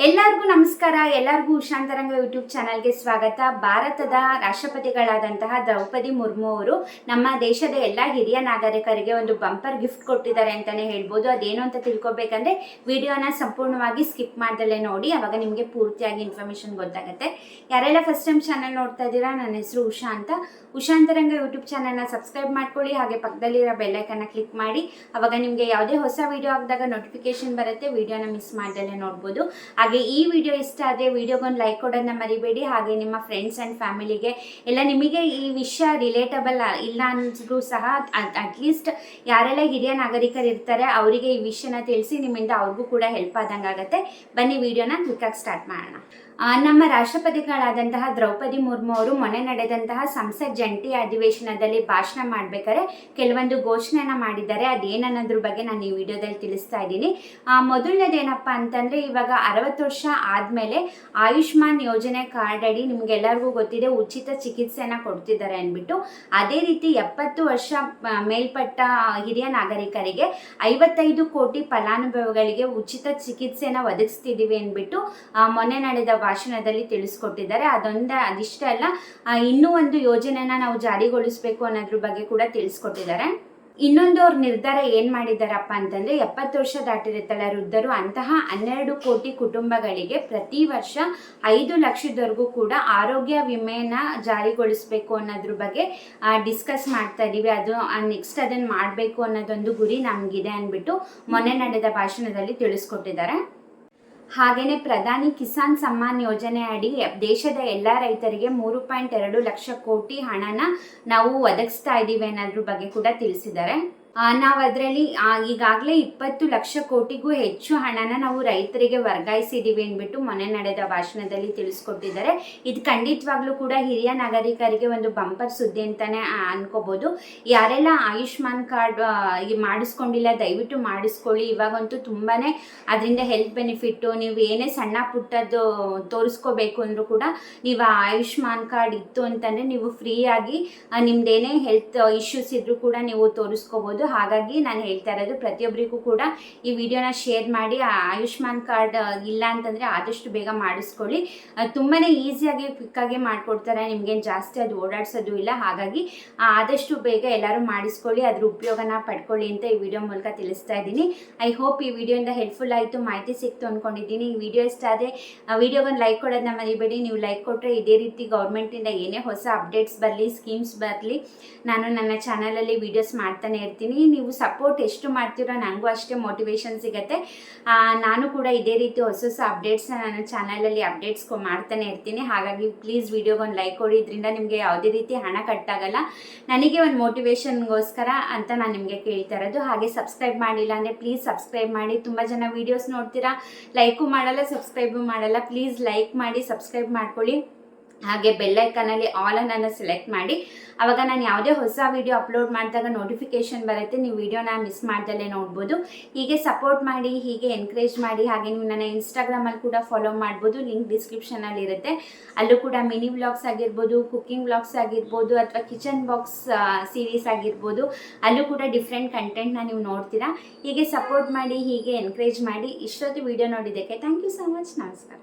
ಎಲ್ಲರಿಗೂ ನಮಸ್ಕಾರ. ಎಲ್ಲರಿಗೂ ಉಷಾಂತರಂಗ ಯೂಟ್ಯೂಬ್ ಚಾನಲ್ಗೆ ಸ್ವಾಗತ. ಭಾರತದ ರಾಷ್ಟ್ರಪತಿಗಳಾದಂತಹ ದ್ರೌಪದಿ ಮುರ್ಮು ಅವರು ನಮ್ಮ ದೇಶದ ಎಲ್ಲ ಹಿರಿಯ ನಾಗರಿಕರಿಗೆ ಒಂದು ಬಂಪರ್ ಗಿಫ್ಟ್ ಕೊಟ್ಟಿದ್ದಾರೆ ಅಂತಾನೆ ಹೇಳ್ಬೋದು. ಅದೇನು ಅಂತ ತಿಳ್ಕೊಬೇಕಂದ್ರೆ ವಿಡಿಯೋನ ಸಂಪೂರ್ಣವಾಗಿ ಸ್ಕಿಪ್ ಮಾಡ್ದಲ್ಲೇ ನೋಡಿ, ಅವಾಗ ನಿಮಗೆ ಪೂರ್ತಿಯಾಗಿ ಇನ್ಫಾರ್ಮೇಶನ್ ಗೊತ್ತಾಗುತ್ತೆ. ಯಾರೆಲ್ಲ ಫಸ್ಟ್ ಟೈಮ್ ಚಾನಲ್ ನೋಡ್ತಾ ಇದ್ದೀರಾ, ನನ್ನ ಹೆಸರು ಉಷಾ ಅಂತ. ಉಷಾಂತರಂಗ ಯೂಟ್ಯೂಬ್ ಚಾನಲ್ನ ಸಬ್ಸ್ಕ್ರೈಬ್ ಮಾಡ್ಕೊಳ್ಳಿ, ಹಾಗೆ ಪಕ್ಕದಲ್ಲಿರೋ ಬೆಲ್ಲೈಕನ್ನ ಕ್ಲಿಕ್ ಮಾಡಿ, ಅವಾಗ ನಿಮಗೆ ಯಾವುದೇ ಹೊಸ ವಿಡಿಯೋ ಹಾಕಿದಾಗ ನೋಟಿಫಿಕೇಶನ್ ಬರುತ್ತೆ. ವಿಡಿಯೋನ ಮಿಸ್ ಮಾಡ್ದಲ್ಲೇ ನೋಡ್ಬೋದು. ಹಾಗೆ ಈ ವಿಡಿಯೋ ಇಷ್ಟ ಆದರೆ ವಿಡಿಯೋಗೊಂದು ಲೈಕ್ ಕೊಡೋದನ್ನ ಮರಿಬೇಡಿ. ಹಾಗೆ ನಿಮ್ಮ ಫ್ರೆಂಡ್ಸ್ ಆ್ಯಂಡ್ ಫ್ಯಾಮಿಲಿಗೆ ಎಲ್ಲ ನಿಮಗೆ ಈ ವಿಷಯ ರಿಲೇಟಬಲ್ ಇಲ್ಲ ಅಂದ್ರೂ ಸಹ ಅಟ್ಲೀಸ್ಟ್ ಯಾರೆಲ್ಲ ಹಿರಿಯ ನಾಗರಿಕರು ಇರ್ತಾರೆ ಅವರಿಗೆ ಈ ವಿಷಯನ ತಿಳಿಸಿ, ನಿಮ್ಮಿಂದ ಅವ್ರಿಗೂ ಕೂಡ ಹೆಲ್ಪ್ ಆದಂಗೆ ಆಗುತ್ತೆ. ಬನ್ನಿ ವಿಡಿಯೋನ ಕ್ವಿಕ್ಕಾಗಿ ಸ್ಟಾರ್ಟ್ ಮಾಡೋಣ. ನಮ್ಮ ರಾಷ್ಟ್ರಪತಿಗಳಾದಂತಹ ದ್ರೌಪದಿ ಮುರ್ಮು ಅವರು ಮೊನ್ನೆ ನಡೆದಂತಹ ಸಂಸತ್ ಜಂಟಿ ಅಧಿವೇಶನದಲ್ಲಿ ಭಾಷಣ ಮಾಡಬೇಕಾದ್ರೆ ಕೆಲವೊಂದು ಘೋಷಣೆನ ಮಾಡಿದ್ದಾರೆ. ಅದೇನನ್ನೋದ್ರ ಬಗ್ಗೆ ನಾನು ಈ ವಿಡಿಯೋದಲ್ಲಿ ತಿಳಿಸ್ತಾ ಇದ್ದೀನಿ. ಮೊದಲನೇದೇನಪ್ಪ ಅಂತಂದರೆ, ಇವಾಗ 60 ವರ್ಷ ಆದಮೇಲೆ ಆಯುಷ್ಮಾನ್ ಯೋಜನೆ ಕಾರ್ಡ್ ಅಡಿ ನಿಮ್ಗೆಲ್ಲರಿಗೂ ಗೊತ್ತಿದೆ ಉಚಿತ ಚಿಕಿತ್ಸೆನ ಕೊಡ್ತಿದ್ದಾರೆ ಅಂದ್ಬಿಟ್ಟು. ಅದೇ ರೀತಿ 70 ವರ್ಷ ಮೇಲ್ಪಟ್ಟ ಹಿರಿಯ ನಾಗರಿಕರಿಗೆ 55 ಕೋಟಿ ಫಲಾನುಭವಿಗಳಿಗೆ ಉಚಿತ ಚಿಕಿತ್ಸೆನ ಒದಗಿಸ್ತಿದ್ದೀವಿ ಅಂದ್ಬಿಟ್ಟು ಮೊನ್ನೆ ನಡೆದ ಭಾಷಣದಲ್ಲಿ ತಿಳಿಸ್ಕೊಟ್ಟಿದ್ದಾರೆ. ಅದಿಷ್ಟೇ ಅಲ್ಲ, ಇನ್ನೂ ಒಂದು ಯೋಜನೆನ ನಾವು ಜಾರಿಗೊಳಿಸಬೇಕು ಅನ್ನೋದ್ರ ಬಗ್ಗೆ ಕೂಡ ತಿಳಿಸ್ಕೊಟ್ಟಿದ್ದಾರೆ. ಇನ್ನೊಂದು ಅವ್ರ ನಿರ್ಧಾರ ಏನು ಮಾಡಿದ್ದಾರಪ್ಪ ಅಂತಂದರೆ, 70 ವರ್ಷ ದಾಟಿರುತ್ತಲ್ಲ ವೃದ್ಧರು, ಅಂತಹ 12 ಕೋಟಿ ಕುಟುಂಬಗಳಿಗೆ ಪ್ರತಿ ವರ್ಷ 5 ಲಕ್ಷದವರೆಗೂ ಕೂಡ ಆರೋಗ್ಯ ವಿಮೆನ ಜಾರಿಗೊಳಿಸಬೇಕು ಅನ್ನೋದ್ರ ಬಗ್ಗೆ ಡಿಸ್ಕಸ್ ಮಾಡ್ತಾ ಇದ್ದೀವಿ. ಅದು ನೆಕ್ಸ್ಟ್ ಅದನ್ನು ಮಾಡಬೇಕು ಅನ್ನೋದೊಂದು ಗುರಿ ನಮಗಿದೆ ಅಂದ್ಬಿಟ್ಟು ಮೊನ್ನೆ ನಡೆದ ಭಾಷಣದಲ್ಲಿ ತಿಳಿಸ್ಕೊಟ್ಟಿದ್ದಾರೆ. ಹಾಗೆಯೇ ಪ್ರಧಾನಿ ಕಿಸಾನ್ ಸಮ್ಮಾನ್ ಯೋಜನೆ ಅಡಿ ದೇಶದ ಎಲ್ಲ ರೈತರಿಗೆ 3.2 ಲಕ್ಷ ಕೋಟಿ ಹಣನ ನಾವು ಒದಗಿಸ್ತಾ ಇದ್ದೀವಿ ಅನ್ನೋದ್ರ ಬಗ್ಗೆ ಕೂಡ ತಿಳಿಸಿದ್ದಾರೆ. ನಾವು ಅದರಲ್ಲಿ ಈಗಾಗಲೇ 20 ಲಕ್ಷ ಕೋಟಿಗೂ ಹೆಚ್ಚು ಹಣನ ನಾವು ರೈತರಿಗೆ ವರ್ಗಾಯಿಸಿದ್ದೀವಿ ಅಂದ್ಬಿಟ್ಟು ಮೊನ್ನೆ ನಡೆದ ಭಾಷಣದಲ್ಲಿ ತಿಳಿಸ್ಕೊಟ್ಟಿದ್ದಾರೆ. ಇದು ಖಂಡಿತವಾಗ್ಲೂ ಕೂಡ ಹಿರಿಯ ನಾಗರಿಕರಿಗೆ ಒಂದು ಬಂಪರ್ ಸುದ್ದಿ ಅಂತಾನೆ ಅನ್ಕೋಬೋದು. ಯಾರೆಲ್ಲ ಆಯುಷ್ಮಾನ್ ಕಾರ್ಡ್ ಮಾಡಿಸ್ಕೊಂಡಿಲ್ಲ ದಯವಿಟ್ಟು ಮಾಡಿಸ್ಕೊಳ್ಳಿ. ಇವಾಗಂತೂ ತುಂಬಾ ಅದರಿಂದ ಹೆಲ್ತ್ ಬೆನಿಫಿಟ್ಟು. ನೀವು ಏನೇ ಸಣ್ಣ ಪುಟ್ಟದ್ದು ತೋರಿಸ್ಕೋಬೇಕು ಅಂದರೂ ಕೂಡ ನೀವು ಆಯುಷ್ಮಾನ್ ಕಾರ್ಡ್ ಇತ್ತು ಅಂತಂದರೆ ನೀವು ಫ್ರೀಯಾಗಿ ನಿಮ್ದೇನೇ ಹೆಲ್ತ್ ಇಶ್ಯೂಸ್ ಇದ್ರೂ ಕೂಡ ನೀವು ತೋರಿಸ್ಕೋಬೋದು. ಹಾಗಾಗಿ ನಾನು ಹೇಳ್ತಾ ಇರೋದು, ಪ್ರತಿಯೊಬ್ಬರಿಗೂ ಕೂಡ ಈ ವಿಡಿಯೋನ ಶೇರ್ ಮಾಡಿ. ಆಯುಷ್ಮಾನ್ ಕಾರ್ಡ್ ಇಲ್ಲ ಅಂತಂದರೆ ಆದಷ್ಟು ಬೇಗ ಮಾಡಿಸ್ಕೊಳ್ಳಿ. ತುಂಬಾ ಈಸಿಯಾಗಿ ಕ್ವಿಕ್ಕಾಗಿ ಮಾಡಿಕೊಡ್ತಾರೆ, ನಿಮ್ಗೇನು ಜಾಸ್ತಿ ಅದು ಓಡಾಡಿಸೋದು ಇಲ್ಲ. ಹಾಗಾಗಿ ಆದಷ್ಟು ಬೇಗ ಎಲ್ಲರೂ ಮಾಡಿಸ್ಕೊಳ್ಳಿ, ಅದ್ರ ಉಪಯೋಗನ ಪಡ್ಕೊಳ್ಳಿ ಅಂತ ಈ ವಿಡಿಯೋ ಮೂಲಕ ತಿಳಿಸ್ತಾ ಇದ್ದೀನಿ. ಐ ಹೋಪ್ ಈ ವಿಡಿಯೋಯಿಂದ ಹೆಲ್ಪ್ಫುಲ್ ಆಯಿತು, ಮಾಹಿತಿ ಸಿಕ್ತು ಅಂದ್ಕೊಂಡಿದ್ದೀನಿ. ಈ ವಿಡಿಯೋ ಇಷ್ಟ ಆದರೆ ವಿಡಿಯೋಗೊಂದು ಲೈಕ್ ಕೊಡೋದನ್ನ ಮರಿಬೇಡಿ. ನೀವು ಲೈಕ್ ಕೊಟ್ಟರೆ ಇದೇ ರೀತಿ ಗೌರ್ಮೆಂಟಿಂದ ಏನೇ ಹೊಸ ಅಪ್ಡೇಟ್ಸ್ ಬರಲಿ, ಸ್ಕೀಮ್ಸ್ ಬರಲಿ, ನಾನು ನನ್ನ ಚಾನಲಲ್ಲಿ ವೀಡಿಯೋಸ್ ಮಾಡ್ತಾನೆ ಇರ್ತೀನಿ. ನೀವು ಸಪೋರ್ಟ್ ಎಷ್ಟು ಮಾಡ್ತೀರೋ ನನಗೂ ಅಷ್ಟೇ ಮೋಟಿವೇಶನ್ ಸಿಗುತ್ತೆ. ನಾನು ಕೂಡ ಇದೇ ರೀತಿ ಹೊಸ ಹೊಸ ಅಪ್ಡೇಟ್ಸ್ನ ನನ್ನ ಚಾನಲಲ್ಲಿ ಅಪ್ಡೇಟ್ಸ್ ಮಾಡ್ತಾನೆ ಇರ್ತೀನಿ. ಹಾಗಾಗಿ ಪ್ಲೀಸ್ ವಿಡಿಯೋಗೊಂದು ಲೈಕ್ ಕೊಡಿ. ಇದರಿಂದ ನಿಮಗೆ ಯಾವುದೇ ರೀತಿ ಹಣ ಕಟ್ಟಾಗಲ್ಲ, ನನಗೆ ಒಂದು ಮೋಟಿವೇಶನ್ಗೋಸ್ಕರ ಅಂತ ನಾನು ನಿಮಗೆ ಕೇಳ್ತಾ ಇರೋದು. ಹಾಗೆ ಸಬ್ಸ್ಕ್ರೈಬ್ ಮಾಡಿಲ್ಲ ಅಂದರೆ ಪ್ಲೀಸ್ ಸಬ್ಸ್ಕ್ರೈಬ್ ಮಾಡಿ. ತುಂಬ ಜನ ವೀಡಿಯೋಸ್ ನೋಡ್ತೀರಾ, ಲೈಕು ಮಾಡಲ್ಲ, ಸಬ್ಸ್ಕ್ರೈಬು ಮಾಡಲ್ಲ. ಪ್ಲೀಸ್ ಲೈಕ್ ಮಾಡಿ, ಸಬ್ಸ್ಕ್ರೈಬ್ ಮಾಡ್ಕೊಳ್ಳಿ. ಹಾಗೆ ಬೆಲ್ಲೈಕನಲ್ಲಿ ಆಲ್ ಅನ್ನು ಸೆಲೆಕ್ಟ್ ಮಾಡಿ, ಆವಾಗ ನಾನು ಯಾವುದೇ ಹೊಸ ವಿಡಿಯೋ ಅಪ್ಲೋಡ್ ಮಾಡಿದಾಗ ನೋಟಿಫಿಕೇಷನ್ ಬರುತ್ತೆ. ನೀವು ವಿಡಿಯೋನ ಮಿಸ್ ಮಾಡ್ದಲ್ಲೇ ನೋಡ್ಬೋದು. ಹೀಗೆ ಸಪೋರ್ಟ್ ಮಾಡಿ, ಹೀಗೆ ಎನ್ಕರೇಜ್ ಮಾಡಿ. ಹಾಗೆ ನೀವು ನನ್ನ ಇನ್ಸ್ಟಾಗ್ರಾಮಲ್ಲಿ ಕೂಡ ಫಾಲೋ ಮಾಡ್ಬೋದು, ಲಿಂಕ್ ಡಿಸ್ಕ್ರಿಪ್ಷನಲ್ಲಿ ಇರುತ್ತೆ. ಅಲ್ಲೂ ಕೂಡ ಮಿನಿ ವ್ಲಾಗ್ಸ್ ಆಗಿರ್ಬೋದು, ಕುಕ್ಕಿಂಗ್ ವ್ಲಾಗ್ಸ್ ಆಗಿರ್ಬೋದು, ಅಥವಾ ಕಿಚನ್ ಬಾಕ್ಸ್ ಸೀರೀಸ್ ಆಗಿರ್ಬೋದು, ಅಲ್ಲೂ ಕೂಡ ಡಿಫ್ರೆಂಟ್ ಕಂಟೆಂಟ್ನ ನೀವು ನೋಡ್ತೀರಾ. ಹೀಗೆ ಸಪೋರ್ಟ್ ಮಾಡಿ, ಹೀಗೆ ಎನ್ಕರೇಜ್ ಮಾಡಿ. ಇಷ್ಟೊತ್ತು ವಿಡಿಯೋ ನೋಡಿದ್ದಕ್ಕೆ ಥ್ಯಾಂಕ್ ಯು ಸೊ ಮಚ್. ನಮಸ್ಕಾರ.